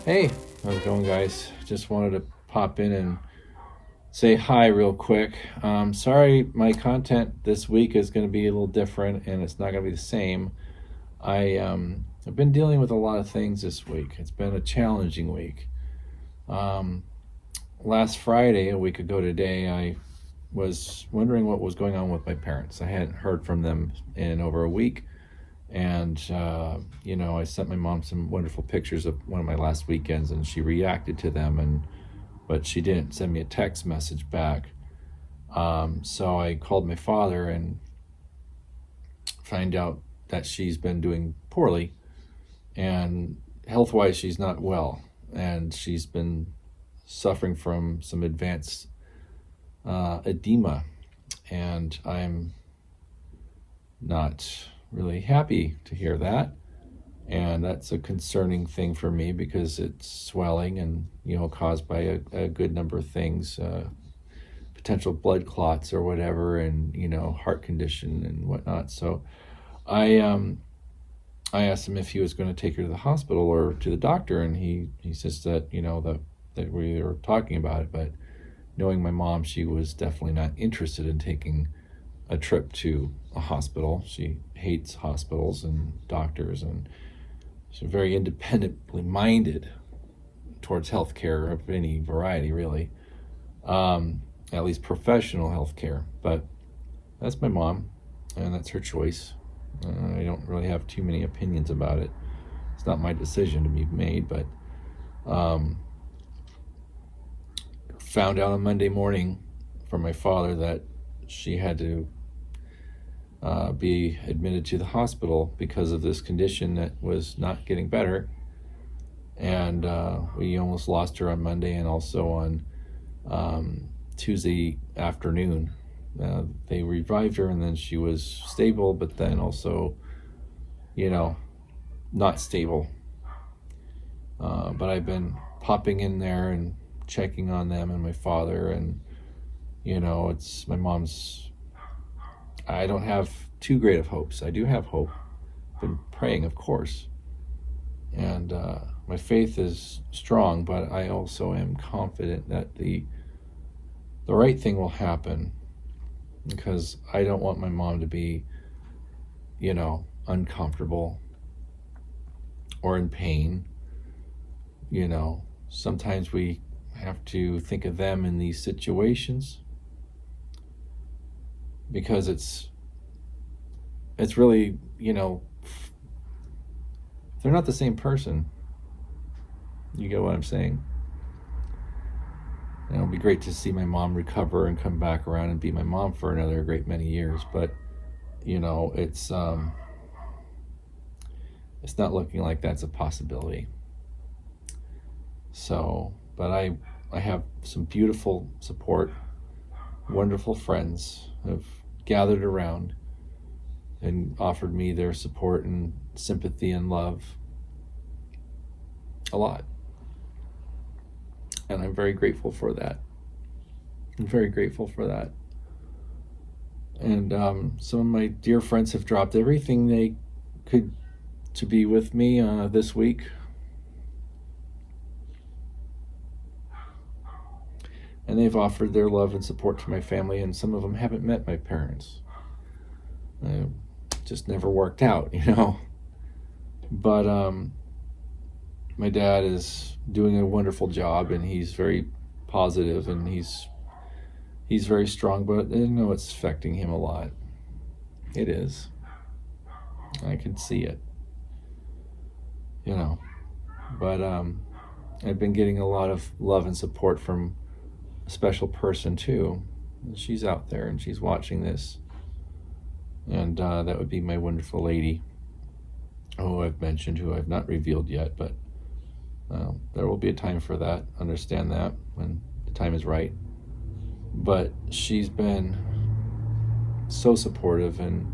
Hey, how's it going, guys? Just wanted to pop in and say hi real quick. Sorry, my content this week is going to be a little different and it's not going to be the same. I've been dealing with a lot of things this week. It's been a challenging week. Um, Last Friday, a week ago today, I was wondering what was going on with my parents. I hadn't heard from them in over a week. And, I sent my mom some wonderful pictures of one of my last weekends, and she reacted to them, but she didn't send me a text message back. So I called my father and find out that she's been doing poorly, and health-wise, she's not well, and she's been suffering from some advanced edema, and I'm not really happy to hear that. And that's a concerning thing for me because it's swelling and caused by a good number of things, potential blood clots or whatever, and heart condition and whatnot. So I asked him if he was going to take her to the hospital or to the doctor, and he says that that we were talking about it, but knowing my mom, she was definitely not interested in taking a trip to a hospital. She hates hospitals and doctors, and she's very independently minded towards healthcare of any variety, really. At least professional healthcare. But that's my mom, and that's her choice. I don't really have too many opinions about it. It's not my decision to be made, but found out on Monday morning from my father that she had to be admitted to the hospital because of this condition that was not getting better. And we almost lost her on Monday and also on Tuesday afternoon. They revived her, and then she was stable, but then also, not stable. But I've been popping in there and checking on them and my father, and it's my mom's. I don't have too great of hopes. I do have hope. I've been praying, of course, and my faith is strong. But I also am confident that the right thing will happen, because I don't want my mom to be, uncomfortable or in pain. Sometimes we have to think of them in these situations, because it's really, they're not the same person. You get what I'm saying? And it'll be great to see my mom recover and come back around and be my mom for another great many years. But it's not looking like that's a possibility. So, but I have some beautiful support, wonderful friends have gathered around and offered me their support and sympathy and love a lot. And I'm very grateful for that. I'm very grateful for that. And some of my dear friends have dropped everything they could to be with me this week. And they've offered their love and support to my family, and some of them haven't met my parents. It just never worked out, But my dad is doing a wonderful job, and he's very positive, and he's very strong, but I know it's affecting him a lot. It is. I can see it. But I've been getting a lot of love and support from a special person too. She's out there and she's watching this, and that would be my wonderful lady, who I've mentioned, who I've not revealed yet, but there will be a time for that. Understand that when the time is right. But she's been so supportive, and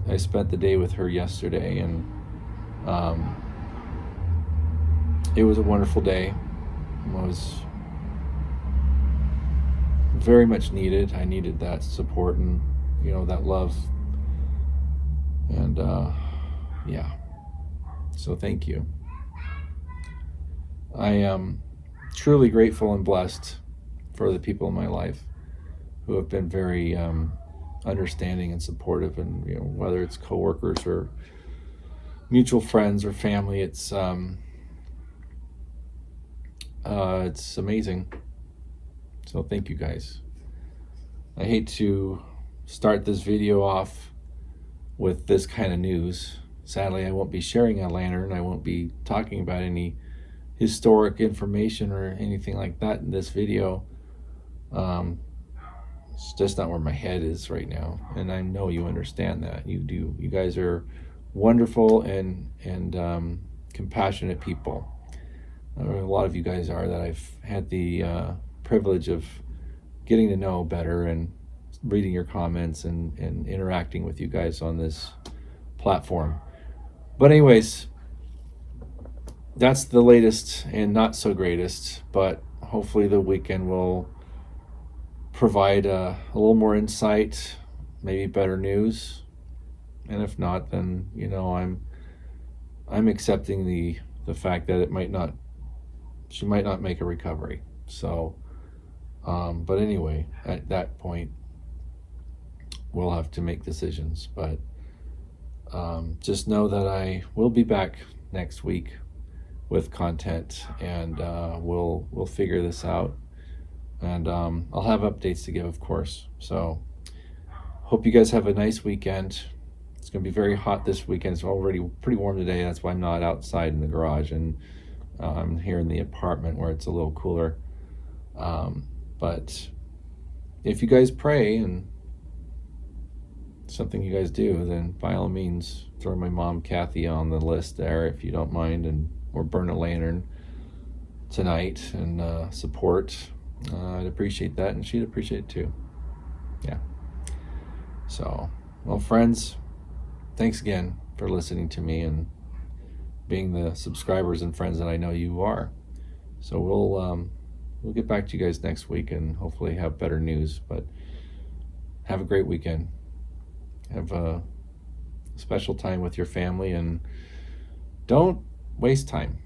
I spent the day with her yesterday, and it was a wonderful day. It was very much needed. I needed that support and that love, and yeah. So thank you. I am truly grateful and blessed for the people in my life who have been very understanding and supportive, and whether it's coworkers or mutual friends or family, it's amazing. So thank you guys. I hate to start this video off with this kind of news. Sadly, I won't be sharing a lantern. I won't be talking about any historic information or anything like that in this video. It's just not where my head is right now, and I know you understand that. You do. You guys are wonderful and compassionate people. A lot of you guys are that I've had the privilege of getting to know better and reading your comments and interacting with you guys on this platform. But anyways, that's the latest and not so greatest, but hopefully the weekend will provide a little more insight, maybe better news. And if not, then I'm accepting the fact that she might not make a recovery. So but anyway, at that point we'll have to make decisions. But just know that I will be back next week with content, and we'll figure this out, and I'll have updates to give, of course. So hope you guys have a nice weekend. It's going to be very hot this weekend. It's already pretty warm today. That's why I'm not outside in the garage, and I'm here in the apartment where it's a little cooler. But if you guys pray and something you guys do, then by all means throw my mom Kathy on the list there if you don't mind, or burn a lantern tonight and support. I'd appreciate that, and she'd appreciate it too. Yeah. So, well, friends, thanks again for listening to me and being the subscribers and friends that I know you are. So we'll get back to you guys next week and hopefully have better news. But have a great weekend. Have a special time with your family, and don't waste time.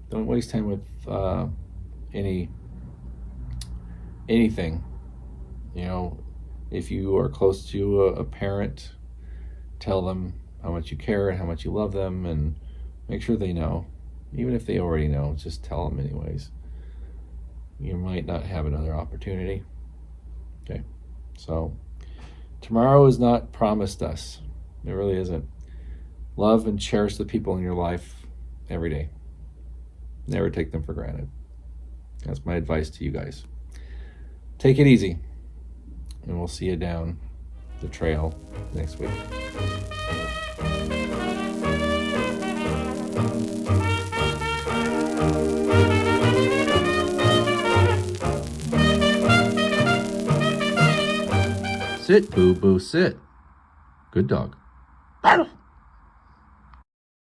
Don't waste time with anything. If you are close to a parent, tell them how much you care and how much you love them, and make sure they know. Even if they already know, just tell them anyways. You might not have another opportunity. Okay, so tomorrow is not promised us. It really isn't. Love and cherish the people in your life every day. Never take them for granted. That's my advice to you guys. Take it easy, and we'll see you down the trail next week. Sit, boo-boo, sit. Good dog.